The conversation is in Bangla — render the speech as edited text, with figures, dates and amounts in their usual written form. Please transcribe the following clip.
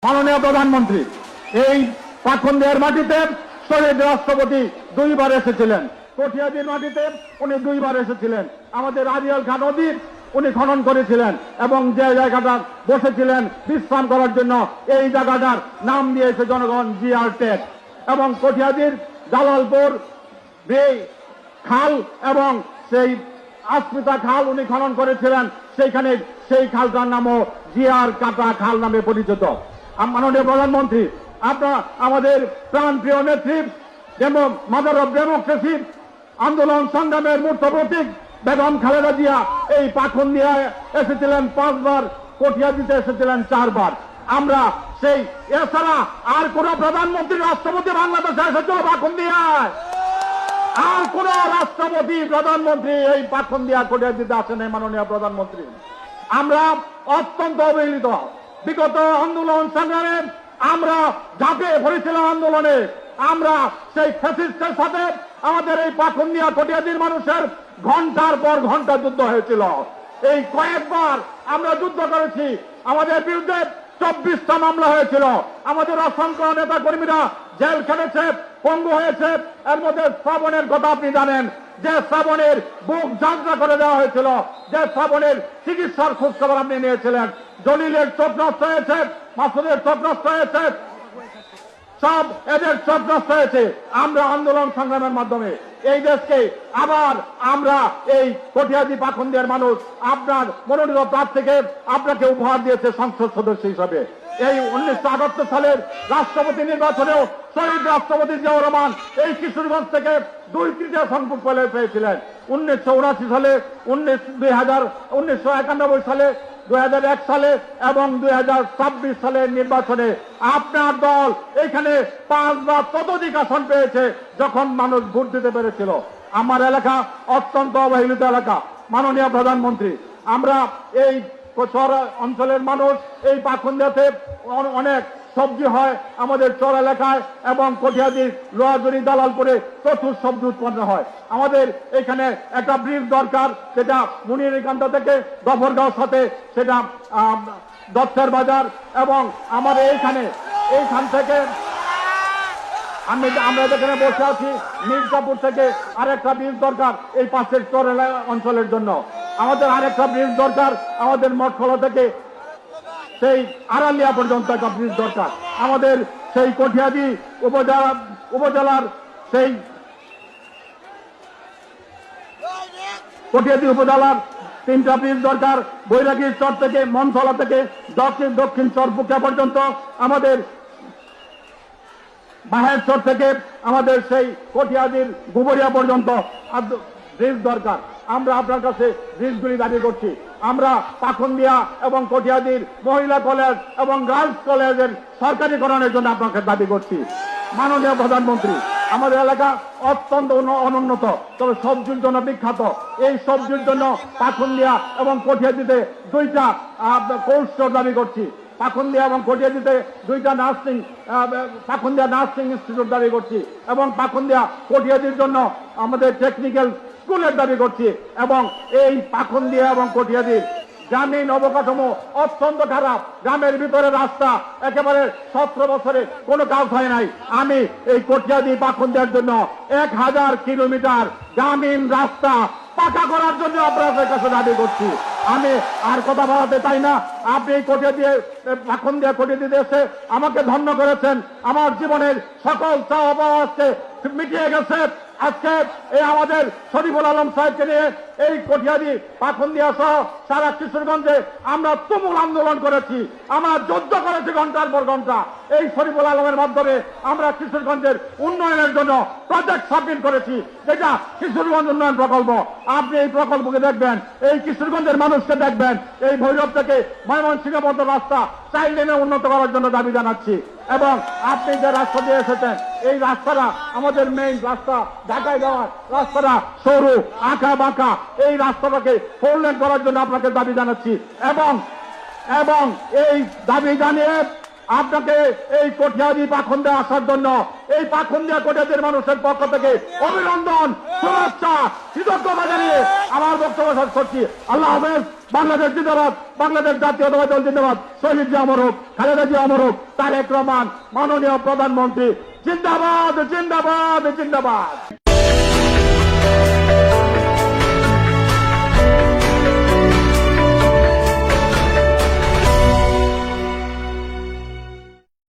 মাননীয় প্রধানমন্ত্রী, এই পাখন্দিয়ার মাটিতে শহীদ রাষ্ট্রপতি দুইবার এসেছিলেন। কটিয়াদির মাটিতে উনি দুইবার এসেছিলেন। আমাদের আরিয়াল খান নদীর উনি খনন করেছিলেন এবং যে জায়গাটা বসেছিলেন বিশ্রাম করার জন্য এই জায়গাটার নাম দিয়েছে জনগণ জিআর টেক। এবং কটিয়াদির জালালপুর খাল এবং সেই আসমিতা খাল উনি খনন করেছিলেন, সেইখানে সেই খালটার নামও জিআর কাটা খাল নামে পরিচিত। মাননীয় প্রধানমন্ত্রী, আপনার আমাদের প্রাণপ্রিয় নেত্রী মাদার অফ ডেমোক্রেসি আন্দোলন সংগ্রামের মূর্ত প্রতীক বেগম খালেদা জিয়া এই পাখন্দিয়ায় এসেছিলেন 5 বার, কটিয়াদিতে এসেছিলেন 4 বার। আমরা সেই এছাড়া আর কোন প্রধানমন্ত্রী রাষ্ট্রপতি বাংলাদেশে এসেছিল পাখন্দিয়ায়? আর কোন রাষ্ট্রপতি প্রধানমন্ত্রী এই পাখন্দিয়া কটিয়াদিতে আসেন? মাননীয় প্রধানমন্ত্রী, আমরা অত্যন্ত অবহেলিত। বিগত আন্দোলন সংগ্রামে আমরা ঝাঁপিয়ে পড়েছিলাম আন্দোলনে। আমরা সেই ফ্যাসিস্টের সাথে আমাদের এই পাখন্দিয়া কটিয়াদির মানুষের ঘন্টার পর ঘন্টা যুদ্ধ হয়েছিল। এই কয়েকবার আমরা যুদ্ধ করেছি। আমাদের বিরুদ্ধে 24টা মামলা হয়েছিল। আমাদের অসংখ্য নেতা কর্মীরা জেল খেটেছে, পঙ্গু হয়েছে। এর মধ্যে শ্রাবণের কথা আপনি জানেন, যে শ্রাবণের বুক যাত্রা করে দেওয়া হয়েছিল, যে শ্রাবণের চিকিৎসার খোঁজখবর আপনি নিয়েছিলেন। জলিলের চোখ নষ্ট হয়েছে, মাসুদের চোখ নষ্ট হয়েছে, সব এদের চোখ নষ্ট হয়েছে। আমরা আন্দোলন সংগ্রামের মাধ্যমে এই দেশকে আবার আমরা এই কটিয়াদি পাখন্দিয়ার মানুষ আপনার মনোনীত প্রার্থীকে আপনাকে উপহার দিয়েছে সংসদ সদস্য হিসাবে। এই 1978 সালের রাষ্ট্রপতি নির্বাচনেও শহীদ রাষ্ট্রপতি জিয়াউর রহমান এই কিশোরগঞ্জ থেকে 2/3 সংখ্যক পেয়েছিলেন। 1979 সালে, 1991 সালে, 2001 সালে এবং 2026 সালের নির্বাচনে আপনার দল এখানে 5 বা ততোধিক আসন পেয়েছে যখন মানুষ ভোট দিতে পেরেছিল। আমার এলাকা অত্যন্ত অবহেলিত এলাকা। মাননীয় প্রধানমন্ত্রী, আমরা এই চর অঞ্চলের মানুষ এই পাখন্দিয়াতে অনেক সবজি হয় আমাদের চর এলাকায় এবং কটিয়াদি লোহাজুরি দালালপুরে প্রচুর সবজি উৎপন্ন হয়। আমাদের এখানে একটা ব্রিজ দরকার, সেটা মুনিরকান্তা থেকে গফরগাঁও সাথে সেটা দত্তের বাজার এবং আমাদের এইখান থেকে আমরা যেখানে বসে আছি মির্জাপুর থেকে আরেকটা ব্রিজ দরকার এই পাশের চর অঞ্চলের জন্য। আমাদের আরেকটা ব্রিজ দরকার আমাদের মঠখোলা থেকে সেই আড়ালিয়া পর্যন্ত একটা ব্রিজ দরকার। আমাদের সেই কটিয়াদি উপজেলার সেই কটিয়াদি উপজেলার 3টা ব্রিজ দরকার। বৈরাগীর চর থেকে মনসলা থেকে দক্ষিণ চরপুকা পর্যন্ত, আমাদের বাহের চর থেকে আমাদের সেই কটিয়াদির গুবরিয়া পর্যন্ত ব্রিজ দরকার। আমরা আপনার কাছে ব্রিজগুলি দাবি করছি। আমরা পাখন্দিয়া এবং কটিয়াদির মহিলা কলেজ এবং গার্লস কলেজের সরকারিকরণের জন্য আপনাকে দাবি করছি। মাননীয় প্রধানমন্ত্রী, আমাদের এলাকা অত্যন্ত অনুন্নত, তবে সবজির জন্য বিখ্যাত। এই সবজির জন্য পাখন্দিয়া এবং কটিয়াদিতে 2টা কোল্ড স্টোর দাবি করছি। পাখন্দিয়া এবং কটিয়াদিতে 2টা পাখন্দিয়া নার্সিং ইনস্টিটিউট দাবি করছি এবং পাখন্দিয়া কটিয়াদির জন্য আমাদের টেকনিক্যাল স্কুলের দাবি করছি। এবং এই পাখন্দিয়া এবং কটিয়াদির গ্রামীণ অবকাঠামো অত্যন্ত খারাপ। গ্রামের ভিতরে রাস্তা একেবারে 17 বছরে কোনো কাজ হয় নাই। আমি এই কটিয়াদি পাখন্দিয়ার জন্য 1000 কিলোমিটার গ্রামীণ রাস্তা পাকা করার জন্য আপনাদের কাছে দাবি করছি। আমি আর কথা বলাতে চাই না। আপনি এই পাখন্দিয়া কটিয়াদিতে এসে আমাকে ধন্য করেছেন। আমার জীবনের সকল চাওয়া পাওয়া আজকে মিটিয়ে গেছে। আজকে এই আমাদের শরীফুল আলম সাহেবকে নিয়ে এই কটিয়াদি পাখন্দিয়া সহ সারা কিশোরগঞ্জে আমরা তুমুল আন্দোলন করেছি। আমরা যুদ্ধ করেছি ঘন্টার পর ঘন্টা। এই শরীফুল আলমের মাধ্যমে আমরা কিশোরগঞ্জের উন্নয়নের জন্য প্রজেক্ট সাবমিট করেছি, যেটা কিশোরগঞ্জ উন্নয়ন প্রকল্প। আপনি এই প্রকল্পকে দেখবেন, এই কিশোরগঞ্জের মানুষকে দেখবেন। এই ভৈরব থেকে ময়মনসিংহ পর্যন্ত রাস্তা 4 লেনে উন্নত করার জন্য দাবি জানাচ্ছি। এবং আপনি যে রাস্তা দিয়ে এসেছেন এই রাস্তাটা আমাদের মেইন রাস্তা, ঢাকায় যাওয়ার রাস্তাটা সরু আঁকা বাঁকা, এই রাস্তাটাকে 4 লেন করার জন্য আপনাকে দাবি জানাচ্ছি। এবং এই দাবি জানিয়ে আপনাকে এই কটিয়াদি পাখন্দিয়া আসার জন্য এই পাখন্দিয়া কটিয়াদির মানুষের পক্ষ থেকে অভিনন্দন, শুভেচ্ছা, কৃতজ্ঞতা জানিয়ে আমার বক্তব্য শেষ করছি। আল্লাহ হাফেজ। বাংলাদেশ জিন্দাবাদ, বাংলাদেশ জাতীয়তাবাদী দল জিন্দাবাদ, শহীদ জি অমর হোক, খালেদা জি অমর হোক, তারেক রহমান মাননীয় প্রধানমন্ত্রী জিন্দাবাদ, জিন্দাবাদ, জিন্দাবাদ।